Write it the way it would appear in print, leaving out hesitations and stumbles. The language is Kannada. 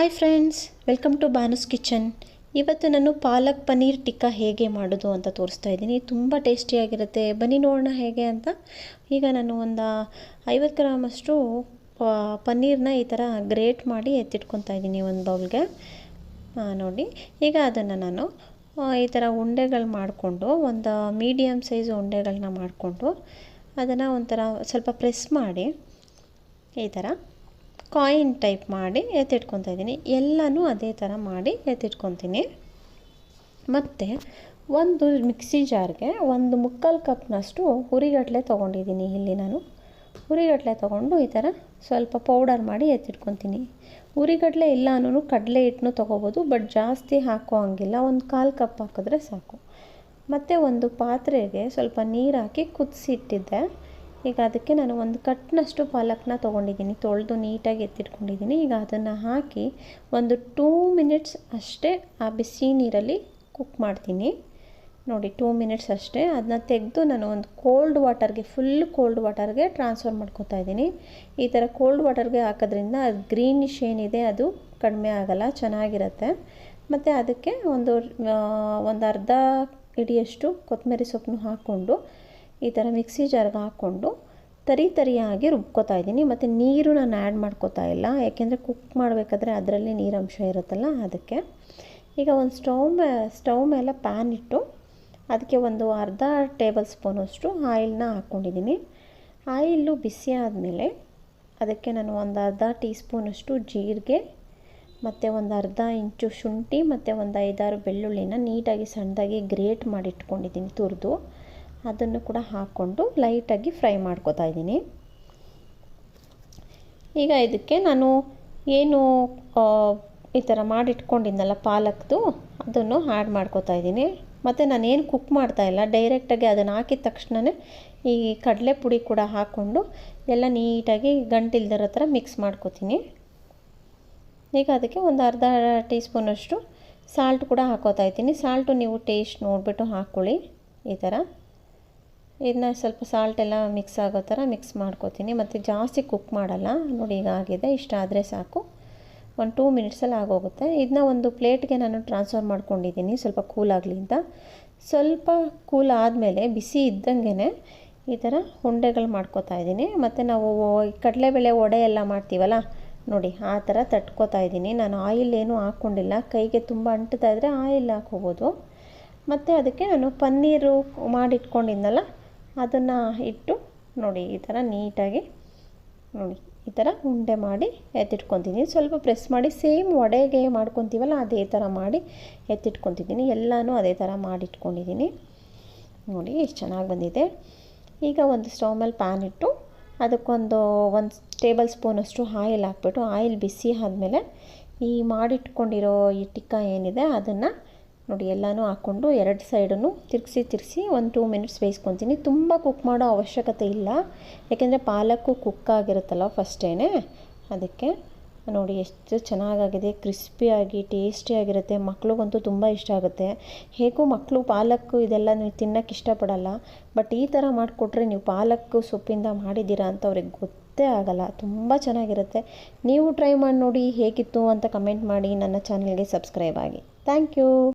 Hi friends, welcome to Banu's kitchen. ಇವತ್ತು ನಾನು ಪಾಲಕ್ ಪನ್ನೀರ್ ಟಿಕ್ಕಾ ಹೇಗೆ ಮಾಡೋದು ಅಂತ ತೋರಿಸ್ತಾ ಇದ್ದೀನಿ. ತುಂಬ ಟೇಸ್ಟಿಯಾಗಿರುತ್ತೆ. ಬನ್ನಿ ನೋಡೋಣ ಹೇಗೆ ಅಂತ. ಈಗ ನಾನು ಒಂದು 50 ಗ್ರಾಮಷ್ಟು ಪನ್ನೀರನ್ನ ಈ ಥರ ಗ್ರೇಟ್ ಮಾಡಿ ಎತ್ತಿಟ್ಕೊತಾ ಇದ್ದೀನಿ ಒಂದು ಬೌಲ್ಗೆ. ನೋಡಿ, ಈಗ ಅದನ್ನು ನಾನು ಈ ಥರ ಉಂಡೆಗಳು ಮಾಡಿಕೊಂಡು, ಒಂದು ಮೀಡಿಯಮ್ ಸೈಜ್ ಉಂಡೆಗಳನ್ನ ಮಾಡಿಕೊಂಡು ಅದನ್ನು ಒಂಥರ ಸ್ವಲ್ಪ ಪ್ರೆಸ್ ಮಾಡಿ ಈ ಥರ ಕಾಯಿನ್ ಟೈಪ್ ಮಾಡಿ ಎತ್ತಿಟ್ಕೊತಾ ಇದ್ದೀನಿ. ಎಲ್ಲನೂ ಅದೇ ಥರ ಮಾಡಿ ಎತ್ತಿಟ್ಕೊತೀನಿ. ಮತ್ತು ಒಂದು ಮಿಕ್ಸಿ ಜಾರ್ಗೆ ಒಂದು 3/4 ಕಪ್ನಷ್ಟು ಹುರಿಗಡಲೆ ತೊಗೊಂಡಿದ್ದೀನಿ. ಇಲ್ಲಿ ನಾನು ಹುರಿಗಡಲೆ ತೊಗೊಂಡು ಈ ಥರ ಸ್ವಲ್ಪ ಪೌಡರ್ ಮಾಡಿ ಎತ್ತಿಟ್ಕೊತೀನಿ. ಹುರಿಗಡಲೆ ಇಲ್ಲ ಅನ್ನೂ ಕಡಲೆ ಹಿಟ್ಟನ್ನು ತೊಗೋಬೋದು, ಬಟ್ ಜಾಸ್ತಿ ಹಾಕೋ ಹಂಗಿಲ್ಲ. ಒಂದು 1/4 ಕಪ್ ಹಾಕಿದ್ರೆ ಸಾಕು. ಮತ್ತು ಒಂದು ಪಾತ್ರೆಗೆ ಸ್ವಲ್ಪ ನೀರು ಹಾಕಿ ಕುದಿಸಿಟ್ಟಿದ್ದೆ. ಈಗ ಅದಕ್ಕೆ ನಾನು ಒಂದು ಕಟ್ನಷ್ಟು ಪಾಲಕ್ನ ತೊಗೊಂಡಿದ್ದೀನಿ, ತೊಳೆದು ನೀಟಾಗಿ ಎತ್ತಿಟ್ಕೊಂಡಿದ್ದೀನಿ. ಈಗ ಅದನ್ನು ಹಾಕಿ ಒಂದು 2 ಮಿನಿಟ್ಸ್ ಅಷ್ಟೇ ಆ ಬಿಸಿ ನೀರಲ್ಲಿ ಕುಕ್ ಮಾಡ್ತೀನಿ. ನೋಡಿ, 2 ಮಿನಿಟ್ಸ್ ಅಷ್ಟೇ. ಅದನ್ನ ತೆಗೆದು ನಾನು ಒಂದು ಫುಲ್ ಕೋಲ್ಡ್ ವಾಟರ್ಗೆ ಟ್ರಾನ್ಸ್ಫರ್ ಮಾಡ್ಕೊತಾ ಇದ್ದೀನಿ. ಈ ಥರ ಕೋಲ್ಡ್ ವಾಟರ್ಗೆ ಹಾಕೋದ್ರಿಂದ ಅದು ಗ್ರೀನಿಶ್ ಏನಿದೆ ಅದು ಕಡಿಮೆ ಆಗೋಲ್ಲ, ಚೆನ್ನಾಗಿರುತ್ತೆ. ಮತ್ತು ಅದಕ್ಕೆ ಒಂದು ಅರ್ಧ ಹಿಡಿಯಷ್ಟು ಕೊತ್ತಂಬರಿ ಸೊಪ್ಪನ್ನು ಹಾಕ್ಕೊಂಡು ಈ ಥರ ಮಿಕ್ಸಿ ಜಾರ್ಗೆ ಹಾಕ್ಕೊಂಡು ತರಿಯಾಗಿ ರುಬ್ಕೋತಾ ಇದ್ದೀನಿ. ಮತ್ತು ನೀರು ನಾನು ಆ್ಯಡ್ ಮಾಡ್ಕೋತಾ ಇಲ್ಲ, ಯಾಕೆಂದರೆ ಕುಕ್ ಮಾಡಬೇಕಾದ್ರೆ ಅದರಲ್ಲಿ ನೀರಂಶ ಇರುತ್ತಲ್ಲ, ಅದಕ್ಕೆ. ಈಗ ಒಂದು ಸ್ಟವ್ ಮೇಲೆ ಪ್ಯಾನ್ ಇಟ್ಟು ಅದಕ್ಕೆ ಒಂದು ಅರ್ಧ ಟೇಬಲ್ ಸ್ಪೂನಷ್ಟು ಆಯಿಲ್ನ ಹಾಕ್ಕೊಂಡಿದ್ದೀನಿ. ಆಯಿಲ್ಲು ಬಿಸಿ ಆದಮೇಲೆ ಅದಕ್ಕೆ ನಾನು ಒಂದು ಅರ್ಧ ಟೀ ಸ್ಪೂನಷ್ಟು ಜೀರಿಗೆ ಮತ್ತು ಒಂದು ಅರ್ಧ ಇಂಚು ಶುಂಠಿ ಮತ್ತು ಒಂದು 5-6 ಬೆಳ್ಳುಳ್ಳಿನ ನೀಟಾಗಿ ಸಣ್ಣದಾಗಿ ಗ್ರೇಟ್ ಮಾಡಿ ಇಟ್ಕೊಂಡಿದ್ದೀನಿ, ತುರಿದು. ಅದನ್ನು ಕೂಡ ಹಾಕ್ಕೊಂಡು ಲೈಟಾಗಿ ಫ್ರೈ ಮಾಡ್ಕೊತಾ ಇದ್ದೀನಿ. ಈಗ ಇದಕ್ಕೆ ನಾನು ಏನು ಈ ಥರ ಮಾಡಿಟ್ಕೊಂಡಿದ್ನಲ್ಲ ಪಾಲಕ್ದು, ಅದನ್ನು ಆ್ಯಡ್ ಮಾಡ್ಕೊತಾ ಇದ್ದೀನಿ. ಮತ್ತು ನಾನೇನು ಕುಕ್ ಮಾಡ್ತಾಯಿಲ್ಲ, ಡೈರೆಕ್ಟಾಗಿ ಅದನ್ನು ಹಾಕಿದ ತಕ್ಷಣವೇ ಈ ಕಡಲೆ ಪುಡಿ ಕೂಡ ಹಾಕ್ಕೊಂಡು ಎಲ್ಲ ನೀಟಾಗಿ ಗಂಟಿಲ್ದಿರೋ ಥರ ಮಿಕ್ಸ್ ಮಾಡ್ಕೊತೀನಿ. ಈಗ ಅದಕ್ಕೆ ಒಂದು ಅರ್ಧ ಟೀ ಸ್ಪೂನಷ್ಟು ಸಾಲ್ಟ್ ಕೂಡ ಹಾಕ್ಕೋತಾ ಇದ್ದೀನಿ. ಸಾಲ್ಟು ನೀವು ಟೇಸ್ಟ್ ನೋಡಿಬಿಟ್ಟು ಹಾಕ್ಕೊಳ್ಳಿ. ಈ ಥರ ಇದನ್ನ ಸ್ವಲ್ಪ ಸಾಲ್ಟ್ ಎಲ್ಲ ಮಿಕ್ಸ್ ಆಗೋ ಥರ ಮಿಕ್ಸ್ ಮಾಡ್ಕೋತೀನಿ. ಮತ್ತು ಜಾಸ್ತಿ ಕುಕ್ ಮಾಡಲ್ಲ. ನೋಡಿ, ಈಗ ಆಗಿದೆ. ಇಷ್ಟ ಆದರೆ ಸಾಕು, ಒಂದು 2 ಮಿನಿಟ್ಸಲ್ಲಿ ಆಗೋಗುತ್ತೆ. ಇದನ್ನ ಒಂದು ಪ್ಲೇಟ್ಗೆ ನಾನು ಟ್ರಾನ್ಸ್ಫರ್ ಮಾಡ್ಕೊಂಡಿದ್ದೀನಿ, ಸ್ವಲ್ಪ ಕೂಲ್ ಆಗಲಿ ಅಂತ. ಸ್ವಲ್ಪ ಕೂಲ್ ಆದಮೇಲೆ ಬಿಸಿ ಇದ್ದಂಗೆ ಈ ಥರ ಉಂಡೆಗಳು ಮಾಡ್ಕೋತಾ ಇದ್ದೀನಿ. ಮತ್ತು ನಾವು ಕಡಲೆಬೇಳೆ ವಡೆ ಎಲ್ಲ ಮಾಡ್ತೀವಲ್ಲ, ನೋಡಿ ಆ ಥರ ತಟ್ಕೋತಾ ಇದ್ದೀನಿ. ನಾನು ಆಯಿಲ್ ಏನೂ ಹಾಕ್ಕೊಂಡಿಲ್ಲ, ಕೈಗೆ ತುಂಬ ಅಂಟ್ತಾ ಇದ್ದರೆ ಆಯಿಲ್ ಹಾಕ್ಕೋಬೋದು. ಮತ್ತು ಅದಕ್ಕೆ ನಾನು ಪನ್ನೀರು ಮಾಡಿಟ್ಕೊಂಡಿದ್ನಲ್ಲ ಅದನ್ನು ಇಟ್ಟು ನೋಡಿ ಈ ಥರ ನೀಟಾಗಿ ನೋಡಿ ಈ ಥರ ಉಂಡೆ ಮಾಡಿ ಎತ್ತಿಟ್ಕೊತೀನಿ. ಸ್ವಲ್ಪ ಪ್ರೆಸ್ ಮಾಡಿ ಸೇಮ್ ವಡೆಗೆ ಮಾಡ್ಕೊತೀವಲ್ಲ ಅದೇ ಥರ ಮಾಡಿ ಎತ್ತಿಟ್ಕೊತಿದ್ದೀನಿ. ಎಲ್ಲನೂ ಅದೇ ಥರ ಮಾಡಿಟ್ಕೊಂಡಿದ್ದೀನಿ. ನೋಡಿ ಎಷ್ಟು ಚೆನ್ನಾಗಿ ಬಂದಿದೆ. ಈಗ ಒಂದು ಸ್ಟವ್ ಮೇಲೆ ಪ್ಯಾನ್ ಇಟ್ಟು ಅದಕ್ಕೊಂದು 1 ಟೇಬಲ್ ಸ್ಪೂನಷ್ಟು ಆಯಿಲ್ ಹಾಕ್ಬಿಟ್ಟು, ಆಯಿಲ್ ಬಿಸಿ ಆದಮೇಲೆ ಈ ಮಾಡಿಟ್ಕೊಂಡಿರೋ ಈ ಟಿಕ್ಕಾ ಏನಿದೆ ಅದನ್ನು ನೋಡಿ ಎಲ್ಲನೂ ಹಾಕ್ಕೊಂಡು 2 ಸೈಡನ್ನು ತಿರುಗಿಸಿ ಒಂದು 2 ಮಿನಿಟ್ಸ್ ಬೇಯಿಸ್ಕೊತೀನಿ. ತುಂಬ ಕುಕ್ ಮಾಡೋ ಅವಶ್ಯಕತೆ ಇಲ್ಲ, ಯಾಕೆಂದರೆ ಪಾಲಕ್ಕು ಕುಕ್ ಆಗಿರುತ್ತಲ್ಲ ಫಸ್ಟೇ. ಅದಕ್ಕೆ ನೋಡಿ ಎಷ್ಟು ಚೆನ್ನಾಗಾಗಿದೆ, ಕ್ರಿಸ್ಪಿಯಾಗಿ ಟೇಸ್ಟಿಯಾಗಿರುತ್ತೆ. ಮಕ್ಳಿಗಂತೂ ತುಂಬ ಇಷ್ಟ ಆಗುತ್ತೆ. ಹೇಗೂ ಮಕ್ಕಳು ಪಾಲಕ್ಕು ಇದೆಲ್ಲ ನೀವು ತಿನ್ನೋಕ್ಕೆ ಇಷ್ಟಪಡಲ್ಲ, ಬಟ್ ಈ ಥರ ಮಾಡಿಕೊಟ್ರೆ ನೀವು ಪಾಲಕ್ಕು ಸೊಪ್ಪಿಂದ ಮಾಡಿದ್ದೀರಾ ಅಂತ ಅವ್ರಿಗೆ ಗೊತ್ತೇ ಆಗಲ್ಲ. ತುಂಬ ಚೆನ್ನಾಗಿರುತ್ತೆ. ನೀವು ಟ್ರೈ ಮಾಡಿ ನೋಡಿ ಹೇಗಿತ್ತು ಅಂತ ಕಮೆಂಟ್ ಮಾಡಿ. ನನ್ನ ಚಾನಲ್ಗೆ ಸಬ್ಸ್ಕ್ರೈಬ್ ಆಗಿ. Thank you.